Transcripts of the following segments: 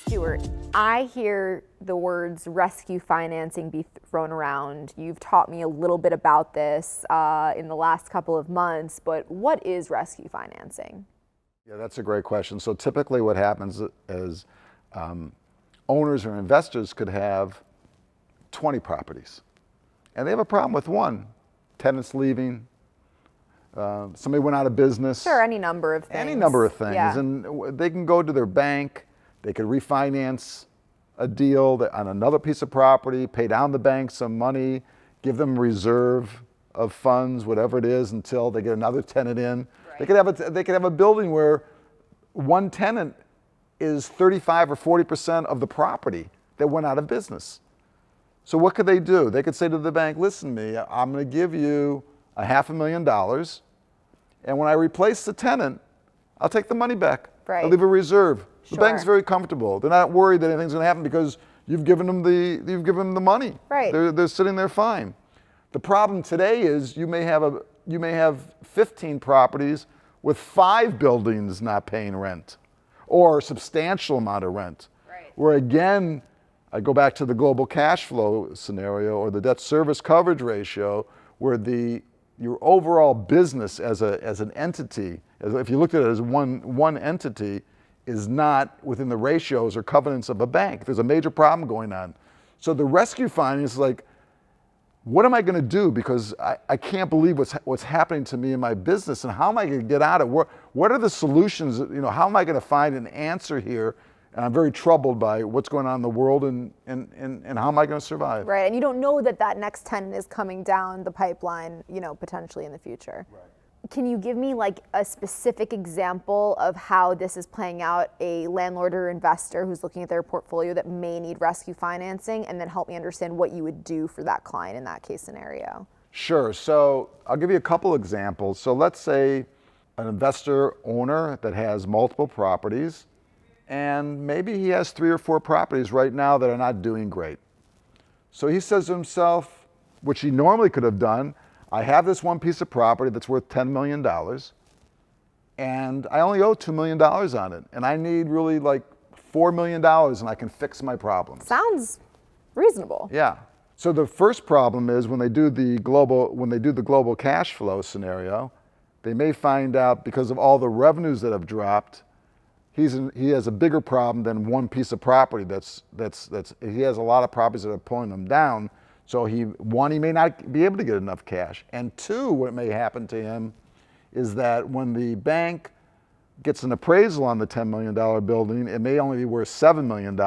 Stuart, I hear the words rescue financing be thrown around. You've taught me a little bit about this in the last couple of months, but what is rescue financing? Yeah, that's a great question. So typically what happens is owners or investors could have 20 properties, and they have a problem with one. Tenants leaving, somebody went out of business. Sure, any number of things. Any number of things. Yeah. And they can go to their bank, they could refinance a deal on another piece of property, pay down the bank some money, give them a reserve of funds, whatever it is, until they get another tenant in. Right. They could have a building where one tenant is 35 or 40% of the property that went out of business. So what could they do? They could say to the bank, listen to me, I'm going to give you $500,000, and when I replace the tenant, I'll take the money back. Right. I'll leave a reserve. The Sure. bank's very comfortable. They're not worried that anything's going to happen because you've given them the money. Right. They're sitting there fine. The problem today is you may have 15 properties with 5 buildings not paying rent, or a substantial amount of rent. Right. Where again, I go back to the global cash flow scenario or the debt service coverage ratio, where your overall business as an entity, if you looked at it as one entity, is not within the ratios or covenants of a bank. There's a major problem going on. So the rescue finance is like, what am I going to do? Because I can't believe what's happening to me in my business, and how am I going to get out of it? What are the solutions? How am I going to find an answer here? And I'm very troubled by what's going on in the world, and how am I going to survive? Right, and you don't know that next tenant is coming down the pipeline, potentially in the future. Right. Can you give me like a specific example of how this is playing out, a landlord or investor who's looking at their portfolio that may need rescue financing, and then help me understand what you would do for that client in that case scenario? Sure, so I'll give you a couple examples. So let's say an investor owner that has multiple properties, and maybe he has 3 or 4 properties right now that are not doing great. So he says to himself, which he normally could have done, I have this one piece of property that's worth $10 million, and I only owe $2 million on it, and I need really like $4 million, and I can fix my problems. Sounds reasonable. Yeah. So the first problem is when they do the global cash flow scenario, they may find out, because of all the revenues that have dropped, he has a bigger problem than one piece of property. He has a lot of properties that are pulling him down. So he may not be able to get enough cash. And 2, what may happen to him is that when the bank gets an appraisal on the $10 million building, it may only be worth $7 million,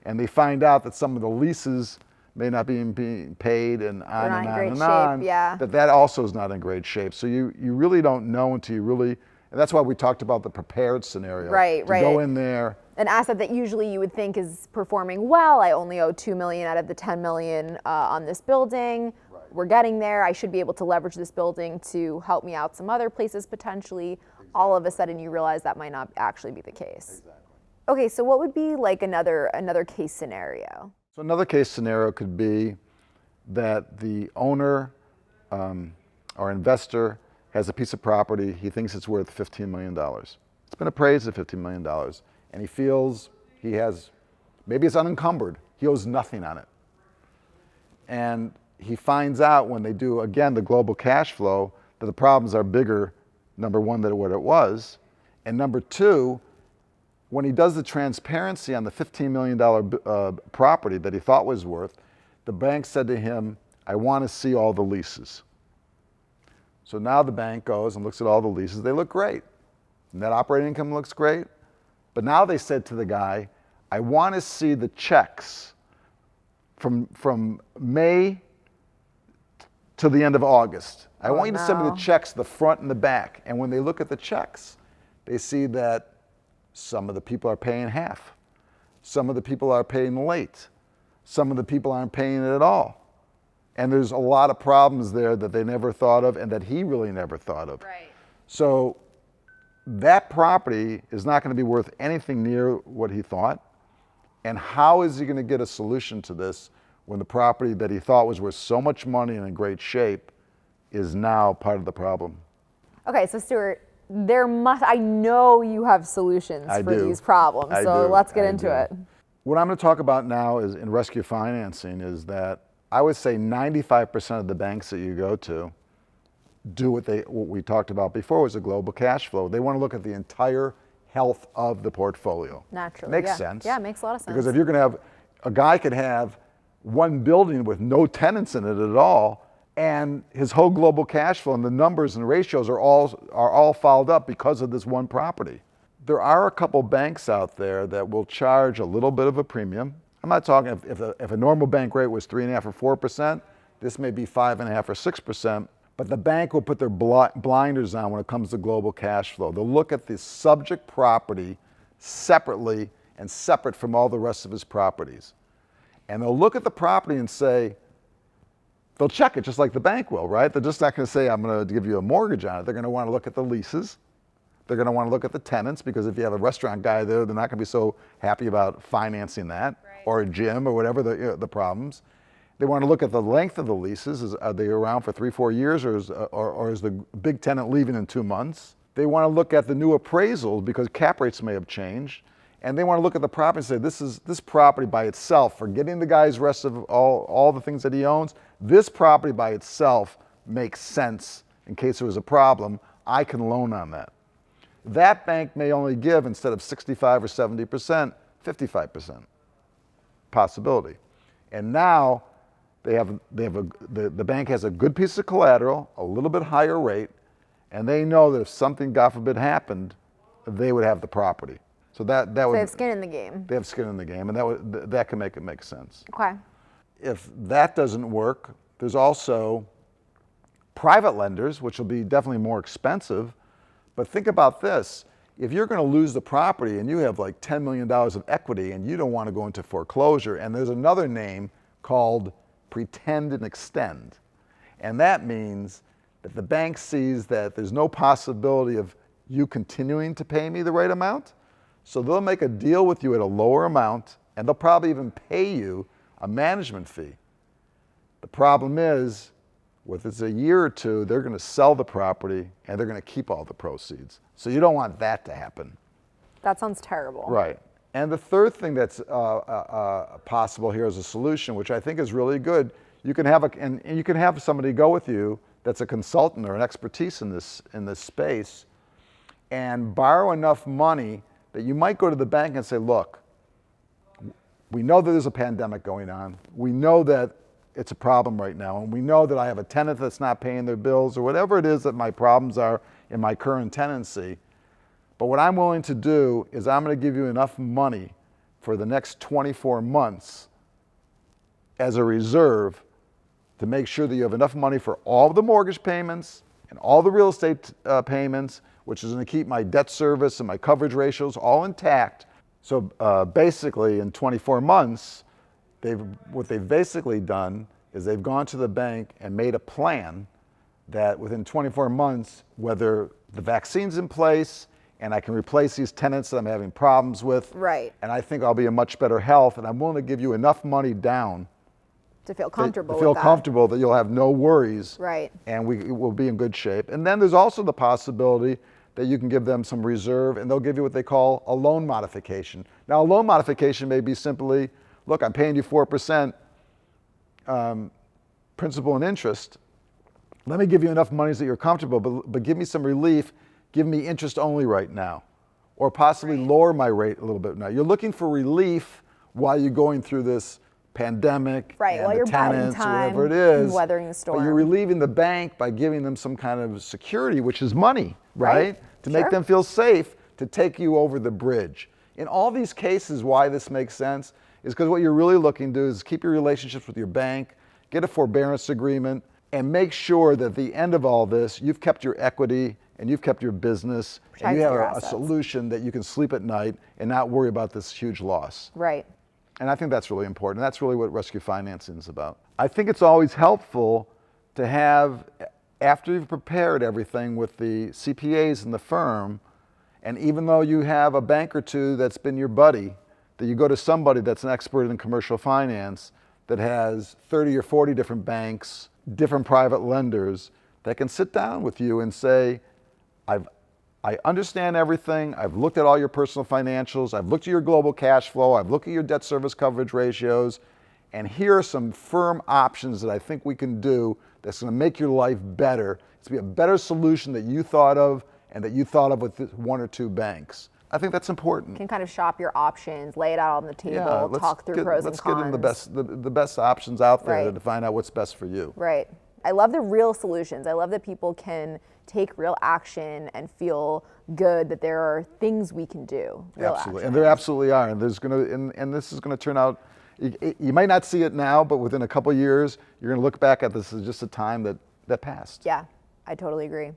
and they find out that some of the leases may not be being paid, and on and on and on. Yeah. That also is not in great shape. So you really don't know until you really, and that's why we talked about the prepared scenario. Right. Go in there. An asset that usually you would think is performing well. I only owe $2 million out of the $10 million on this building. Right. We're getting there. I should be able to leverage this building to help me out some other places potentially. Exactly. All of a sudden you realize that might not actually be the case. Exactly. Okay, so what would be like another case scenario? So another case scenario could be that the owner or investor has a piece of property. He thinks it's worth $15 million. It's been appraised at $15 million. And he feels maybe it's unencumbered. He owes nothing on it. And he finds out when they do, again, the global cash flow, that the problems are bigger, number one, than what it was. And number 2, when he does the transparency on the $15 million property that he thought was worth, the bank said to him, I want to see all the leases. So now the bank goes and looks at all the leases. They look great. Net operating income looks great. But now they said to the guy, I want to see the checks from May to the end of August. I want you to send me the checks, the front and the back. And when they look at the checks, they see that some of the people are paying half. Some of the people are paying late. Some of the people aren't paying it at all. And there's a lot of problems there that they never thought of, and that he really never thought of. Right. So that property is not going to be worth anything near what he thought. And how is he going to get a solution to this when the property that he thought was worth so much money and in great shape is now part of the problem? Okay, so Stuart, I know you have solutions I for do. these problems, I so do. let's get I into do. it. What I'm going to talk about now is in rescue financing is that I would say 95% of the banks that you go to do what we talked about before was a global cash flow. They want to look at the entire health of the portfolio. Naturally, Makes yeah. sense. Yeah, it makes a lot of sense. Because if you're going to have, a guy could have one building with no tenants in it at all, and his whole global cash flow and the numbers and ratios are all fouled up because of this one property. There are a couple banks out there that will charge a little bit of a premium. I'm not talking if a normal bank rate was 3.5 or 4%, this may be 5.5 or 6%, but the bank will put their blinders on when it comes to global cash flow. They'll look at the subject property separately and separate from all the rest of his properties. And they'll look at the property and say, they'll check it just like the bank will, right? They're just not going to say, I'm going to give you a mortgage on it. They're going to want to look at the leases. They're going to want to look at the tenants, because if you have a restaurant guy there, they're not going to be so happy about financing that, right, or a gym or whatever the problems. They want to look at the length of the leases. Are they around for 3-4 years, or is the big tenant leaving in 2 months? They want to look at the new appraisals because cap rates may have changed. And they want to look at the property and say, this property by itself, forgetting the guy's rest of all the things that he owns, this property by itself makes sense in case there was a problem. I can loan on that. That bank may only give, instead of 65 or 70%, 55% possibility. And now the bank has a good piece of collateral, a little bit higher rate, and they know that if something, God forbid, happened, they would have the property. So that So would, they have skin in the game. they have skin in the game, and that can make it make sense. Okay. If that doesn't work, there's also private lenders, which will be definitely more expensive. But think about this. If you're going to lose the property and you have like $10 million of equity and you don't want to go into foreclosure, and there's another name called pretend and extend. And that means that the bank sees that there's no possibility of you continuing to pay me the right amount. So they'll make a deal with you at a lower amount, and they'll probably even pay you a management fee. The problem is, within a year or two, they're going to sell the property and they're going to keep all the proceeds. So you don't want that to happen. That sounds terrible. Right. And the third thing that's possible here as a solution, which I think is really good, you can have and you can have somebody go with you that's a consultant or an expertise in this space, and borrow enough money that you might go to the bank and say, look, we know that there's a pandemic going on. We know that it's a problem right now, and we know that I have a tenant that's not paying their bills, or whatever it is that my problems are in my current tenancy. But what I'm willing to do is I'm going to give you enough money for the next 24 months as a reserve to make sure that you have enough money for all the mortgage payments and all the real estate payments, which is going to keep my debt service and my coverage ratios all intact. So basically in 24 months, what they've basically done is they've gone to the bank and made a plan that within 24 months, whether the vaccine's in place and I can replace these tenants that I'm having problems with, Right. and I think I'll be in much better health, and I'm willing to give you enough money down To feel comfortable to feel with that. comfortable that you'll have no worries, Right. and we will be in good shape. And then there's also the possibility that you can give them some reserve, and they'll give you what they call a loan modification. Now, a loan modification may be simply, look, I'm paying you 4% principal and interest. Let me give you enough money so that you're comfortable, but give me some relief. Give me interest only right now, or possibly lower my rate a little bit now. You're looking for relief while you're going through this pandemic, Right, and while the you're buying tenants, or time whatever it is, and weathering the But storm. you're relieving the bank by giving them some kind of security, which is money, right? To make Sure. them feel safe to take you over the bridge. In all these cases, why this makes sense is because what you're really looking to do is keep your relationships with your bank, get a forbearance agreement, and make sure that at the end of all this, you've kept your equity and you've kept your business, and you Protect have your a assets. solution that you can sleep at night and not worry about this huge loss. Right. And I think that's really important. That's really what rescue financing is about. I think it's always helpful to have, after you've prepared everything with the CPAs in the firm, and even though you have a bank or two that's been your buddy, that you go to somebody that's an expert in commercial finance that has 30 or 40 different banks, different private lenders, that can sit down with you and say, I understand everything. I've looked at all your personal financials. I've looked at your global cash flow. I've looked at your debt service coverage ratios. And here are some firm options that I think we can do that's going to make your life better. It's going to be a better solution that you thought of and that you thought of with one or two banks. I think that's important. Can kind of shop your options, lay it out on the table, talk through pros and cons. Let's get them the best options out there Right. to find out what's best for you. Right. I love the real solutions. I love that people can take real action and feel good that there are things we can do. Real Absolutely, action. and there absolutely are, and and this is going to turn out. You might not see it now, but within a couple of years, you're going to look back at this as just a time that passed. Yeah, I totally agree.